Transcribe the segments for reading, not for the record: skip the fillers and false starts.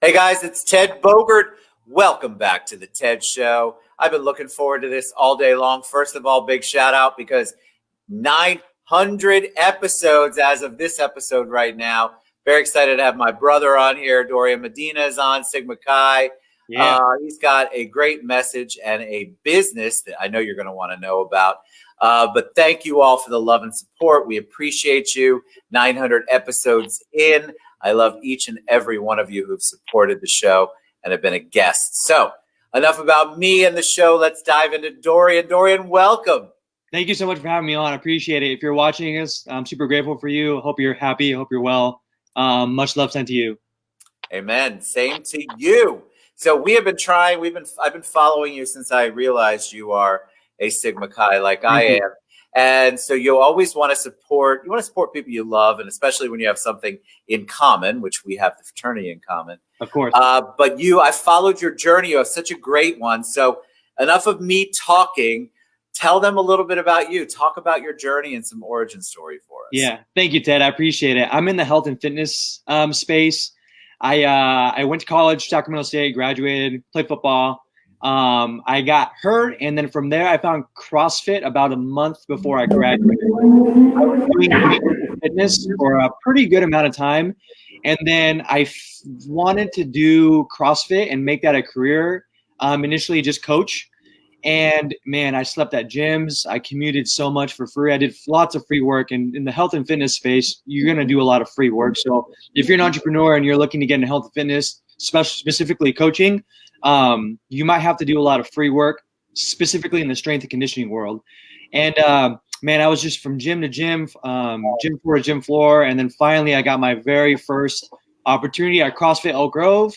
Hey guys, it's Ted Bogert. Welcome back to the Ted Show. I've been looking forward to this all day long. First of all, big shout out because 900 episodes as of this episode right now. Very excited to have my brother on here. Dorian Medina is on, Sigma Chi. Yeah. He's got a great message and a business that I know you're going to want to know about. But thank you all for the love and support. We appreciate you. 900 episodes in. I love each and every one of you who've supported the show and have been a guest. So enough about me and the show. Let's dive into Dorian. Dorian, welcome. Thank you so much for having me on. I appreciate it. If you're watching us, I'm super grateful for you. Hope you're happy. Hope you're well. Much love sent to you. Amen. Same to you. So we have been trying. I've been following you since I realized you are a Sigma Chi like I am. And so you always want to support. You want to support people you love, and especially when you have something in common, which we have the fraternity in common. Of course. But I followed your journey. You have such a great one. So enough of me talking. Tell them a little bit about you. Talk about your journey and some origin story for us. Yeah. Thank you, Ted. I appreciate it. I'm in the health and fitness space. I went to college, Sacramento State, graduated, played football. I got hurt, and then from there, I found CrossFit about a month before I graduated. I was doing fitness for a pretty good amount of time, and then I wanted to do CrossFit and make that a career. Initially, just coach. And man, I slept at gyms. I commuted so much for free. I did lots of free work. And in the health and fitness space, you're going to do a lot of free work. So if you're an entrepreneur and you're looking to get into health and fitness, specifically coaching, you might have to do a lot of free work, specifically in the strength and conditioning world. And man, I was just from gym to gym, gym floor to gym floor. And then finally, I got my very first opportunity at CrossFit Elk Grove.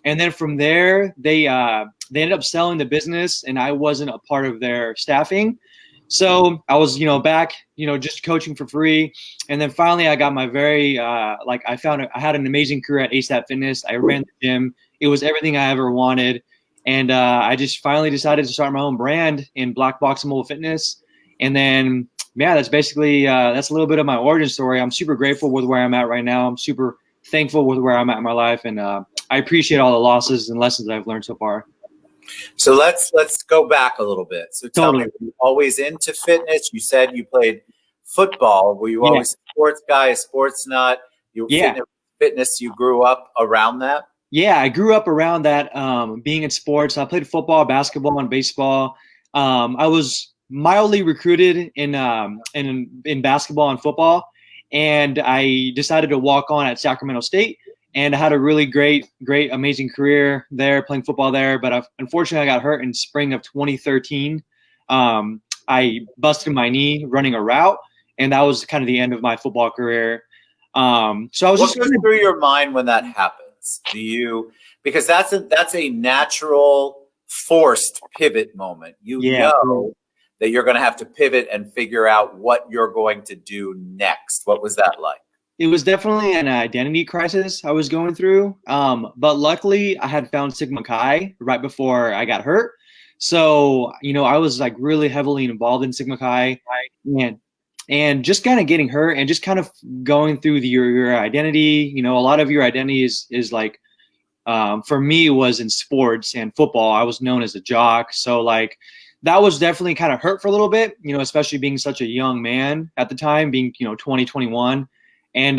And then from there, they ended up selling the business, and I wasn't a part of their staffing. So I was, back, just coaching for free. And then finally, I got my I had an amazing career at ASAP Fitness. I ran the gym. It was everything I ever wanted. And I just finally decided to start my own brand in Black Box and Mobile Fitness. And then, yeah, that's basically, that's a little bit of my origin story. I'm super grateful with where I'm at right now. I'm super thankful with where I'm at in my life. And I appreciate all the losses and lessons that I've learned so far. So let's go back a little bit. So tell me, were you always into fitness? You said you played football. Were you always a sports guy, a sports nut? Fitness, you grew up around that? Yeah, I grew up around that, being in sports. I played football, basketball, and baseball. I was mildly recruited in basketball and football, and I decided to walk on at Sacramento State. And I had a really great, amazing career there, playing football there. But unfortunately, I got hurt in spring of 2013. I busted my knee running a route, and that was kind of the end of my football career. So I was what goes through your mind when that happens? Because that's a natural, forced pivot moment. You know that you're going to have to pivot and figure out what you're going to do next. What was that like? It was definitely an identity crisis I was going through. But luckily I had found Sigma Chi right before I got hurt. So, I was like really heavily involved in Sigma Chi and just kind of getting hurt and just kind of going through your identity. A lot of your identity is like, for me, was in sports and football. I was known as a jock. So like, that was definitely kind of hurt for a little bit, especially being such a young man at the time, being, 20, 21. And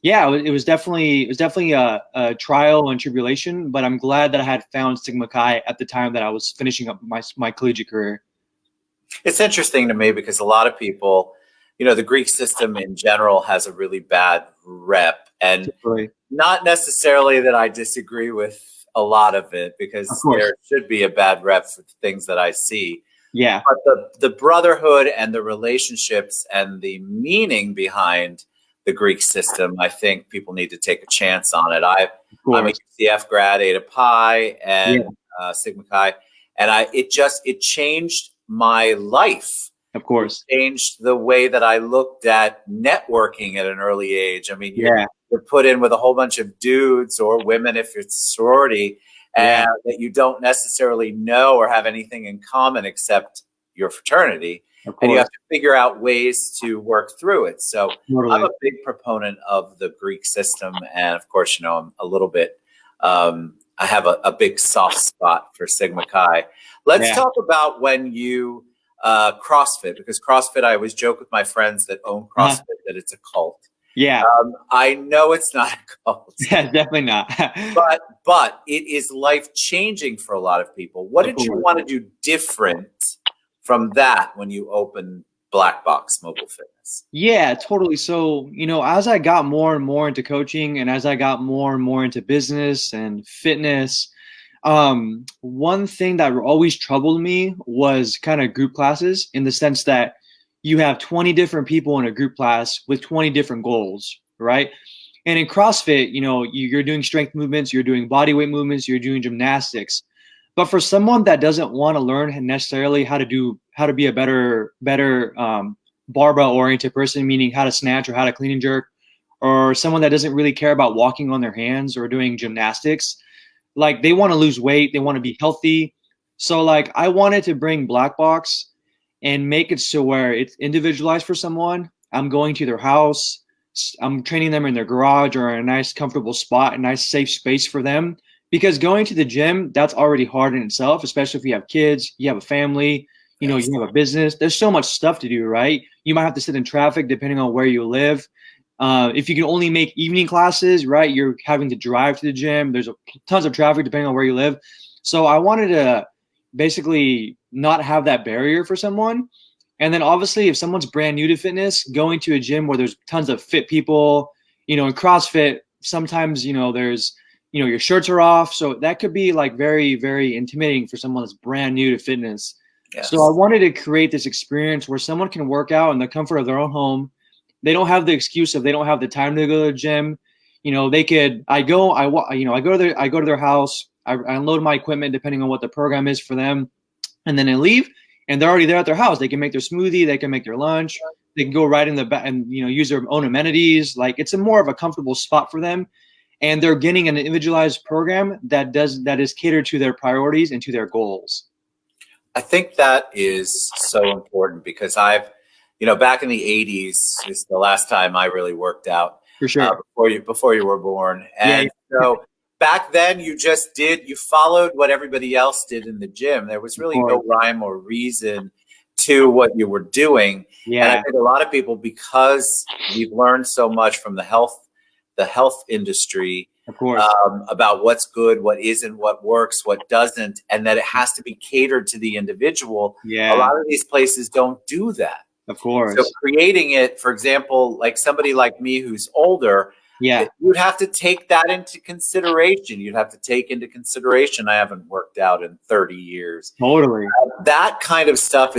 it was definitely a trial and tribulation, but I'm glad that I had found Sigma Chi at the time that I was finishing up my collegiate career. It's interesting to me because a lot of people, the Greek system in general has a really bad rep, and not necessarily that I disagree with a lot of it, because there should be a bad rep for things that I see. Yeah. But the brotherhood and the relationships and the meaning behind the Greek system, I think people need to take a chance on it. I'm a UCF grad, Eta Pi, and Sigma Chi, and it changed my life. Of course, it changed the way that I looked at networking at an early age. I mean, you're put in with a whole bunch of dudes or women if it's sorority, and that you don't necessarily know or have anything in common except your fraternity. And you have to figure out ways to work through it. So I'm a big proponent of the Greek system. And of course, I'm a little bit I have a big soft spot for Sigma Chi. Let's Yeah. talk about when you CrossFit, because CrossFit, I always joke with my friends that own CrossFit that it's a cult. Yeah. I know it's not a cult. Yeah, definitely not. but it is life changing for a lot of people. What did you want to do different from that when you opened Black Box Mobile Fitness? Yeah, totally. So, as I got more and more into coaching and as I got more and more into business and fitness, one thing that always troubled me was kind of group classes, in the sense that you have 20 different people in a group class with 20 different goals, right? And in CrossFit, you're doing strength movements, you're doing body weight movements, you're doing gymnastics. But for someone that doesn't want to learn necessarily how to be a better barbell oriented person, meaning how to snatch or how to clean and jerk, or someone that doesn't really care about walking on their hands or doing gymnastics, like they want to lose weight, they want to be healthy. So like I wanted to bring Black Box and make it so where it's individualized for someone. I'm going to their house, I'm training them in their garage or in a nice comfortable spot, a nice safe space for them. Because going to the gym, that's already hard in itself, especially if you have kids, you have a family, you have a business. There's so much stuff to do, right? You might have to sit in traffic depending on where you live. If you can only make evening classes, right, you're having to drive to the gym. There's tons of traffic depending on where you live. So I wanted to basically not have that barrier for someone. And then obviously if someone's brand new to fitness, going to a gym where there's tons of fit people, in CrossFit, sometimes, there's, your shirts are off. So that could be like very, very intimidating for someone that's brand new to fitness. Yes. So I wanted to create this experience where someone can work out in the comfort of their own home. They don't have the excuse of they don't have the time to go to the gym. I go to their house, I unload my equipment depending on what the program is for them. And then they leave and they're already there at their house. They can make their smoothie, they can make their lunch, they can go right in the back and, use their own amenities. Like it's more of a comfortable spot for them. And they're getting an individualized program that is catered to their priorities and to their goals. I think that is so important because back in the 80s is the last time I really worked out. For sure. Before you were born. And so back then you followed what everybody else did in the gym. There was really no rhyme or reason to what you were doing. Yeah. And I think a lot of people, because we've learned so much from the health industry, of course, about what's good, what isn't, what works, what doesn't, and that it has to be catered to the individual. Yeah. A lot of these places don't do that. Of course. So creating it, for example, like somebody like me who's older, you'd have to take that into consideration. You'd have to take into consideration, I haven't worked out in 30 years. Totally. That kind of stuff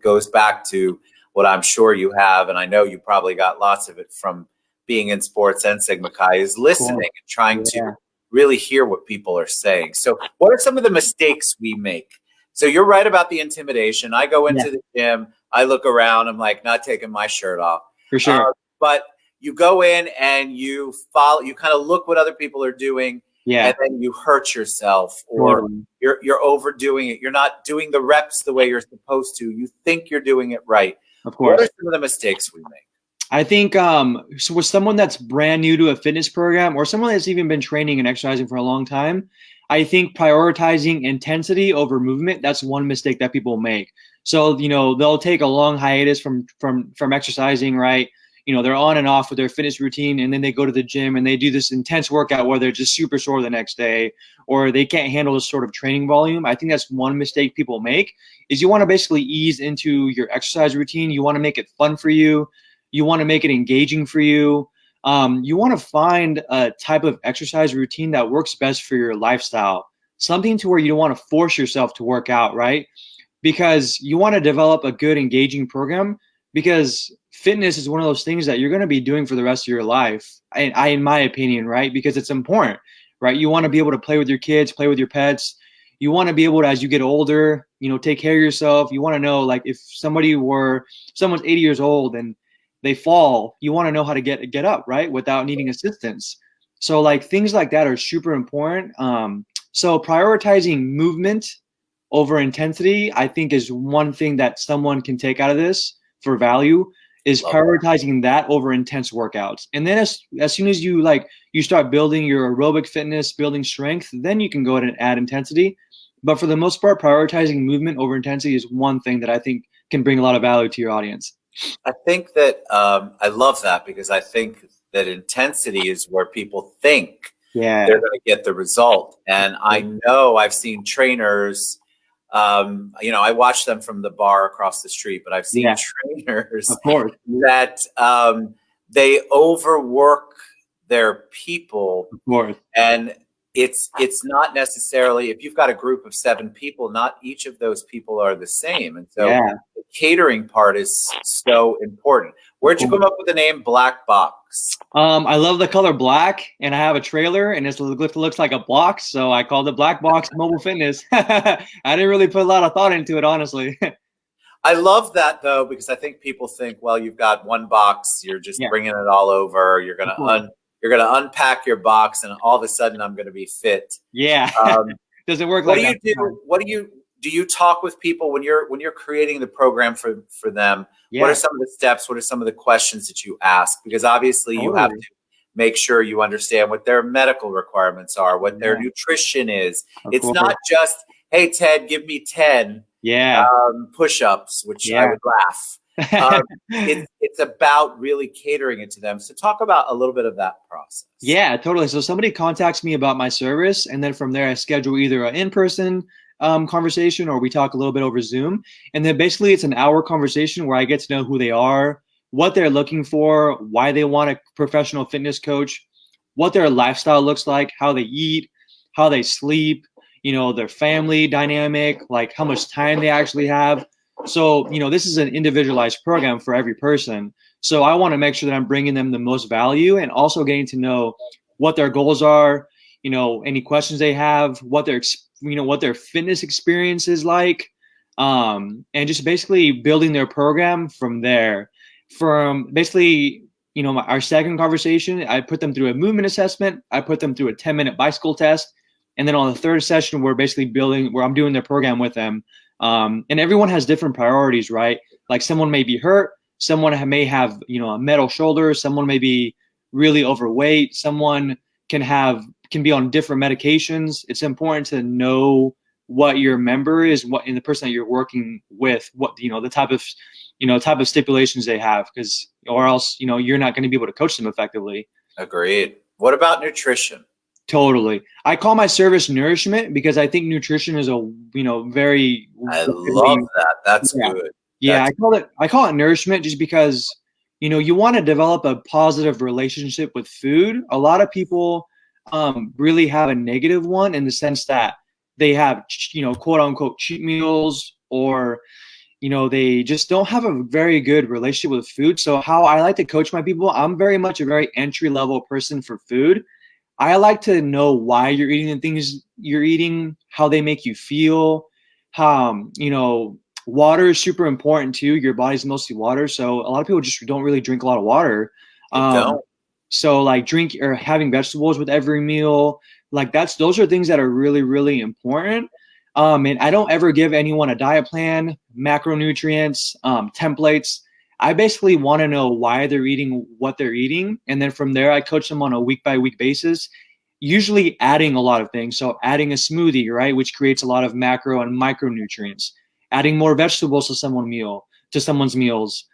goes back to what I'm sure you have, and I know you probably got lots of it from being in sports and Sigma Chi, is listening and trying to really hear what people are saying. So what are some of the mistakes we make? So you're right about the intimidation. I go into the gym, I look around, I'm like not taking my shirt off. For sure. But you go in and you kind of look what other people are doing, and then you hurt yourself, or you're overdoing it. You're not doing the reps the way you're supposed to. You think you're doing it right. Of course. What are some of the mistakes we make? I think so with someone that's brand new to a fitness program or someone that's even been training and exercising for a long time, I think prioritizing intensity over movement, that's one mistake that people make. So, they'll take a long hiatus from exercising, right? They're on and off with their fitness routine, and then they go to the gym and they do this intense workout where they're just super sore the next day, or they can't handle this sort of training volume. I think that's one mistake people make, is you want to basically ease into your exercise routine. You want to make it fun for you. You want to make it engaging for you. You want to find a type of exercise routine that works best for your lifestyle, something to where you don't want to force yourself to work out, right? Because you want to develop a good, engaging program, because fitness is one of those things that you're going to be doing for the rest of your life, in my opinion, right? Because it's important, right? You want to be able to play with your kids, play with your pets. You want to be able to, as you get older, take care of yourself. You want to know, like, if someone's 80 years old and they fall, you want to know how to get up, right, without needing assistance. So like things like that are super important. So prioritizing movement over intensity, I think, is one thing that someone can take out of this for value. is Love prioritizing that over intense workouts. And then as soon as you start building your aerobic fitness, building strength, then you can go ahead and add intensity. But for the most part, prioritizing movement over intensity is one thing that I think can bring a lot of value to your audience. I think that I love that, because I think that intensity is where people think Yeah. they're going to get the result. And I know I've seen trainers, I watch them from the bar across the street, but I've seen trainers Of course. that they overwork their people. Of course. And it's not necessarily, if you've got a group of 7 people, not each of those people are the same. And so the catering part is so important. Where'd you come up with the name Black Box? I love the color black, and I have a trailer, and it looks like a box, so I called it Black Box Mobile Fitness. I didn't really put a lot of thought into it, honestly. I love that, though, because I think people think, well, you've got one box, you're just bringing it all over, you're going to unpack your box, and all of a sudden I'm going to be fit. Yeah. Doesn't work what like do that. you do you talk with people when you're creating the program for them? Yeah. What are some of the steps? What are some of the questions that you ask? Because obviously you have to make sure you understand what their medical requirements are, what their nutrition is. It's not just, hey, Ted, give me 10 push-ups, which I would laugh. It's about really catering it to them. So talk about a little bit of that process. Yeah, totally. So somebody contacts me about my service, and then from there I schedule either an in-person conversation, or we talk a little bit over Zoom. And then basically it's an hour conversation where I get to know who they are, what they're looking for, why they want a professional fitness coach, what their lifestyle looks like, how they eat, how they sleep, their family dynamic, like how much time they actually have. So, this is an individualized program for every person. So I want to make sure that I'm bringing them the most value, and also getting to know what their goals are, any questions they have, what their fitness experience is like, and just basically building their program from there. From basically, our second conversation, I put them through a movement assessment. I put them through a 10-minute bicycle test. And then on the third session, where I'm doing their program with them. And everyone has different priorities, right? Like someone may be hurt. Someone may have, a metal shoulder. Someone may be really overweight. Someone can be on different medications. It's important to know what your member is, and the person that you're working with, what, the type of stipulations they have, or else, you're not going to be able to coach them effectively. Agreed. What about nutrition? Totally. I call my service nourishment, because I think nutrition is very. I love that. That's good. Yeah, I call it nourishment, just because, you want to develop a positive relationship with food. A lot of people really have a negative one, in the sense that they have, quote unquote cheat meals, or, they just don't have a very good relationship with food. So how I like to coach my people, I'm very much a very entry level person for food. I like to know why you're eating the things you're eating, how they make you feel. Water is super important too. Your body's mostly water. So a lot of people just don't really drink a lot of water. So like drink or having vegetables with every meal, like those are things that are really, really important. And I don't ever give anyone a diet plan, macronutrients, templates. I basically want to know why they're eating what they're eating. And then from there, I coach them on a week-by-week basis, usually adding a lot of things. So adding a smoothie, right, which creates a lot of macro and micronutrients. Adding more vegetables to someone's meals.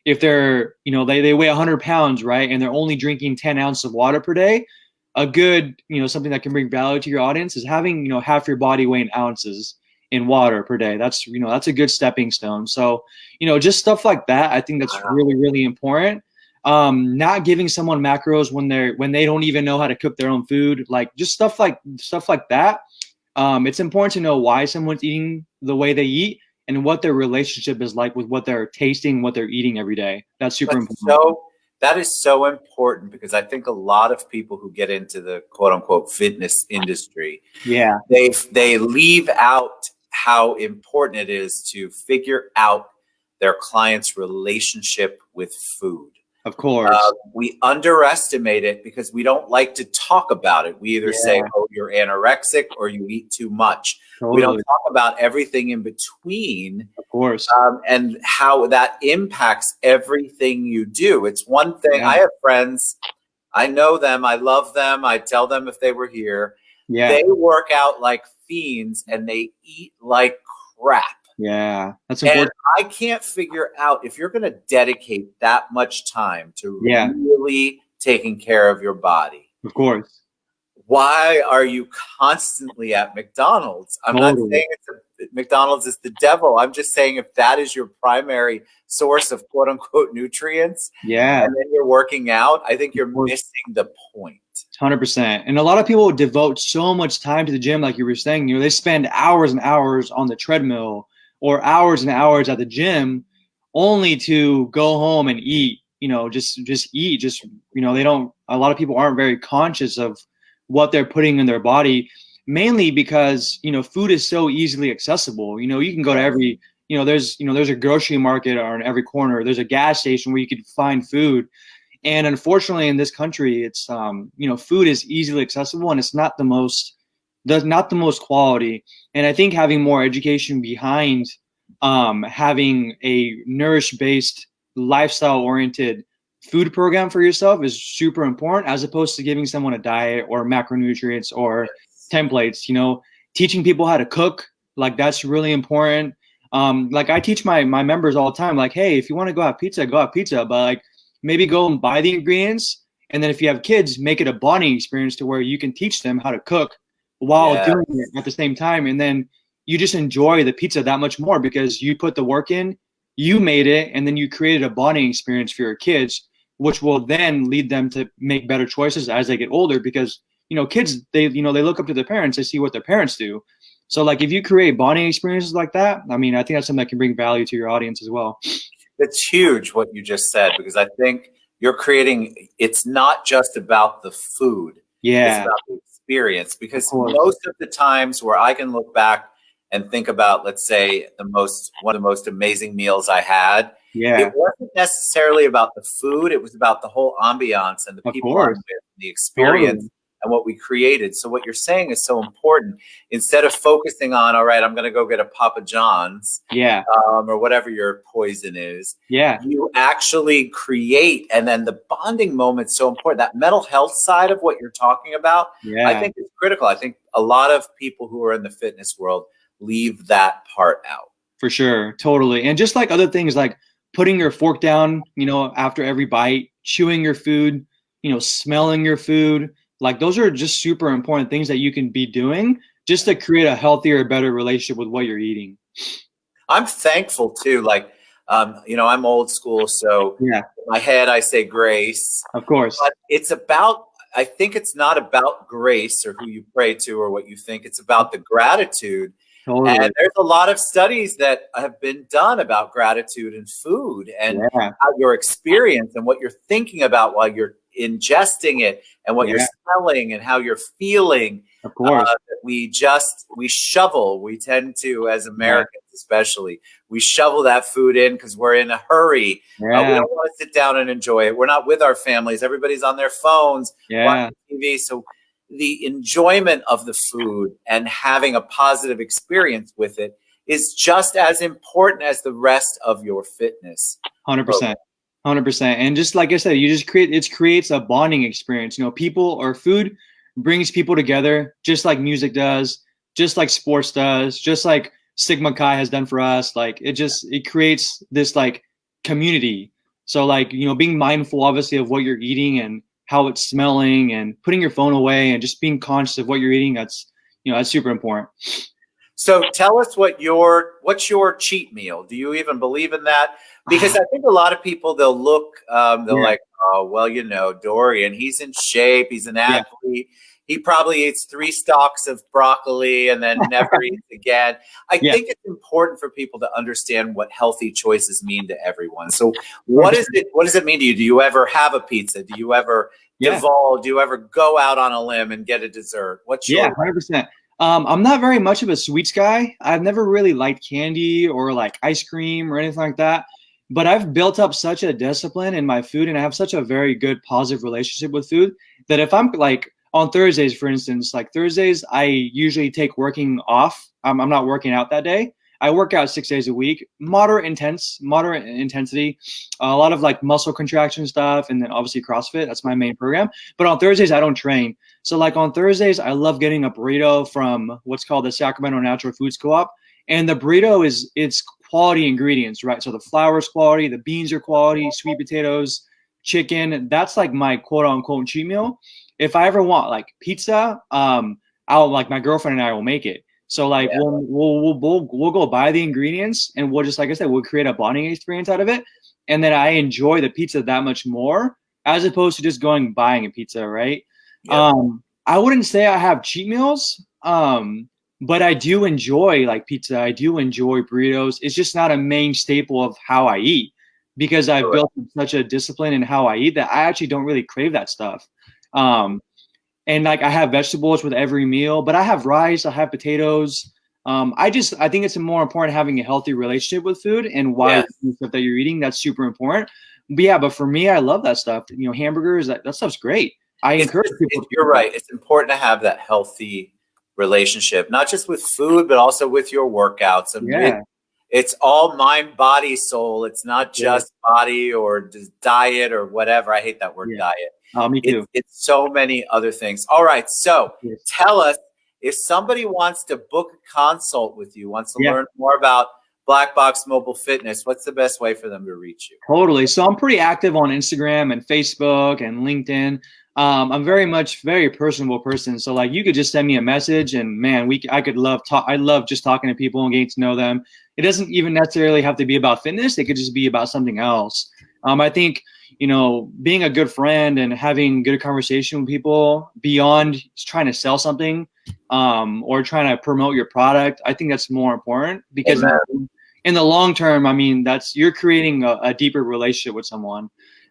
If they're, they weigh 100 pounds, right, and they're only drinking 10 ounces of water per day, a good, something that can bring value to your audience is having, half your body weight in ounces in water per day. That's, that's a good stepping stone. So, just stuff like that. I think that's really, really important. Not giving someone macros when they don't even know how to cook their own food, like just stuff like that. It's important to know why someone's eating the way they eat, and what their relationship is like with what they're tasting, what they're eating every day. That's super important. That is so important, because I think a lot of people who get into the quote unquote fitness industry, they leave out how important it is to figure out their client's relationship with food. Of course. We underestimate it because we don't like to talk about it. We either say, oh, you're anorexic, or you eat too much. Totally. We don't talk about everything in between. Of course. And how that impacts everything you do. It's one thing. Yeah. I have friends, I know them, I love them, I tell them if they were here. Yeah. They work out like fiends and they eat like crap. Yeah, that's important. And I can't figure out if you're going to dedicate that much time to really taking care of your body. Of course. Why are you constantly at McDonald's? I'm not saying McDonald's is the devil. I'm just saying if that is your primary source of quote unquote nutrients, and then you're working out, I think you're missing the point. 100%. And a lot of people devote so much time to the gym, like you were saying. They spend hours and hours on the treadmill or hours and hours at the gym, only to go home and eat. Just eat. They don't. A lot of people aren't very conscious of what they're putting in their body, mainly because food is so easily accessible. You can go to every there's a grocery market on every corner. There's a gas station where you could find food. And unfortunately, in this country, it's food is easily accessible, and it's not the most quality. And I think having more education behind having a nourish-based, lifestyle-oriented food program for yourself is super important, as opposed to giving someone a diet or macronutrients or templates. Teaching people how to cook, like, that's really important. Like, I teach my members all the time, like, hey, if you want to go have pizza, but like, maybe go and buy the ingredients. And then if you have kids, make it a bonding experience to where you can teach them how to cook while doing it at the same time. And then you just enjoy the pizza that much more because you put the work in, you made it, and then you created a bonding experience for your kids, which will then lead them to make better choices as they get older. Because, kids, they look up to their parents, they see what their parents do. So, like, if you create bonding experiences like that, I think that's something that can bring value to your audience as well. It's huge what you just said, because I think you're creating, it's not just about the food. It's about the experience. Because most of the times where I can look back and think about, let's say, one of the most amazing meals I had, it wasn't necessarily about the food. It was about the whole ambiance and the people I'm with, the experience. And what we created. So what you're saying is so important. Instead of focusing on, all right, I'm going to go get a Papa John's, or whatever your poison is, you actually create, and then the bonding moment's so important. That mental health side of what you're talking about, I think is critical. I think a lot of people who are in the fitness world leave that part out. For sure, totally. And just like other things, like putting your fork down, after every bite, chewing your food, smelling your food. Like, those are just super important things that you can be doing just to create a healthier, better relationship with what you're eating. I'm thankful too. Like, I'm old school. So in my head, I say grace. Of course. But I think it's not about grace or who you pray to or what you think. It's about the gratitude. Totally. And there's a lot of studies that have been done about gratitude and food and how your experience and what you're thinking about while you're ingesting it and what you're smelling and how you're feeling. Of course. We shovel. We tend to, as Americans especially, we shovel that food in because we're in a hurry. We don't want to sit down and enjoy it. We're not with our families. Everybody's on their phones, watching TV. So the enjoyment of the food and having a positive experience with it is just as important as the rest of your fitness. 100%. 100%. And just like I said, it creates a bonding experience. People or food brings people together, just like music does, just like sports does, just like Sigma Chi has done for us. Like, it creates this like community. So, like, being mindful obviously of what you're eating and how it's smelling, and putting your phone away and just being conscious of what you're eating. That's super important. So tell us what's your cheat meal? Do you even believe in that? Because I think a lot of people, they'll look, like, oh, well, Dorian, he's in shape. He's an athlete. He probably eats 3 stalks of broccoli and then never eats again. I think it's important for people to understand what healthy choices mean to everyone. So what does it mean to you? Do you ever have a pizza? Do you ever divulge? Do you ever go out on a limb and get a dessert? What's your 100%. I'm not very much of a sweets guy. I've never really liked candy or like ice cream or anything like that. But I've built up such a discipline in my food, and I have such a very good positive relationship with food, that if I'm like on Thursdays, for instance, like Thursdays, I usually take working off. I'm not working out that day. I work out 6 days a week, moderate intensity, a lot of like muscle contraction stuff, and then obviously CrossFit. That's my main program. But on Thursdays, I don't train. So like on Thursdays, I love getting a burrito from what's called the Sacramento Natural Foods Co-op. And the burrito it's quality ingredients, right? So the flour is quality, the beans are quality, sweet potatoes, chicken. That's like my quote unquote cheat meal. If I ever want like pizza, I'll like my girlfriend and I will make it. So like we'll go buy the ingredients and we'll just, like I said, we'll create a bonding experience out of it. And then I enjoy the pizza that much more as opposed to just going buying a pizza, right? Yeah. I wouldn't say I have cheat meals, but I do enjoy like pizza. I do enjoy burritos. It's just not a main staple of how I eat because I've built such a discipline in how I eat that I actually don't really crave that stuff. And like I have vegetables with every meal, but I have rice, I have potatoes. I think it's more important having a healthy relationship with food and why the stuff that you're eating, that's super important. But for me, I love that stuff. You know, hamburgers, that stuff's great. I encourage people. You're right. It's important to have that healthy relationship, not just with food, but also with your workouts. And it's all mind, body, soul. It's not just body or just diet or whatever. I hate that word diet. Me too. It's so many other things. All right. So tell us, if somebody wants to book a consult with you, wants to learn more about Black Box Mobile Fitness, what's the best way for them to reach you? Totally. So I'm pretty active on Instagram and Facebook and LinkedIn. I'm very personable person. So like you could just send me a message and man, I love just talking to people and getting to know them. It doesn't even necessarily have to be about fitness. It could just be about something else. I think, you know, being a good friend and having good conversation with people beyond trying to sell something, or trying to promote your product, I think that's more important because in the long term, I mean, you're creating a deeper relationship with someone.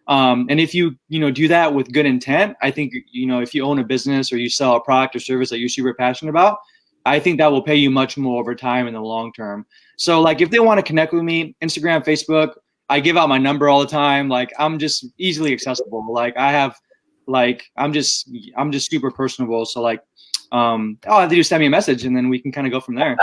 And if you do that with good intent, I think, you know, if you own a business or you sell a product or service that you're super passionate about, I think that will pay you much more over time in the long term. So like if they want to connect with me, Instagram, Facebook, I give out my number all the time. Like I'm just easily accessible. Like I'm just super personable. So like, all I have to do is send me a message and then we can kind of go from there.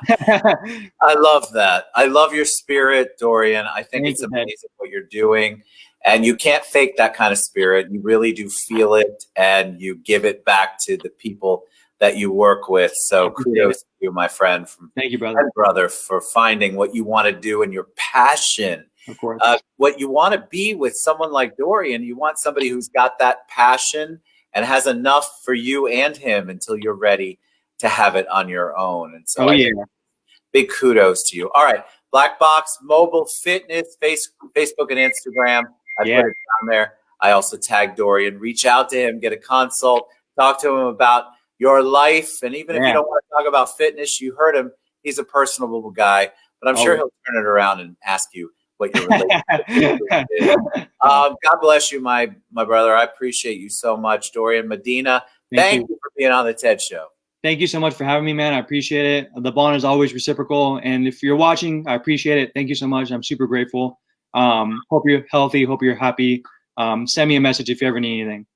I love that. I love your spirit, Dorian. I think it's amazing what you're doing. And you can't fake that kind of spirit. You really do feel it and you give it back to the people that you work with. So kudos to you, my friend. Thank you, brother. Brother, for finding what you want to do and your passion. Of course. What you want to be with someone like Dorian, you want somebody who's got that passion and has enough for you and him until you're ready to have it on your own. And so big kudos to you. All right. Black Box Mobile Fitness, Facebook and Instagram. I put it down there. I also tag Dorian. Reach out to him, get a consult, talk to him about your life. And even if you don't want to talk about fitness, you heard him. He's a personable guy, but I'm sure he'll turn it around and ask you what your relationship is. God bless you, my brother. I appreciate you so much, Dorian Medina. Thank you for being on the TED Show. Thank you so much for having me, man. I appreciate it. The bond is always reciprocal. And if you're watching, I appreciate it. Thank you so much. I'm super grateful. Hope you're healthy. Hope you're happy. Send me a message if you ever need anything.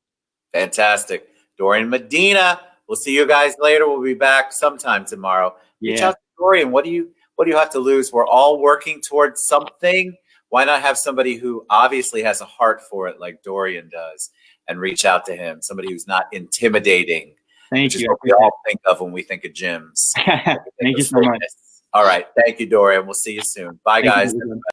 Fantastic. Dorian Medina. We'll see you guys later. We'll be back sometime tomorrow. Reach out to Dorian. What do you have to lose? We're all working towards something. Why not have somebody who obviously has a heart for it like Dorian does and reach out to him? Somebody who's not intimidating. Thank you. What we all think of when we think of gyms. Thank you so much. All right. Thank you, Dorian. We'll see you soon. Bye, guys.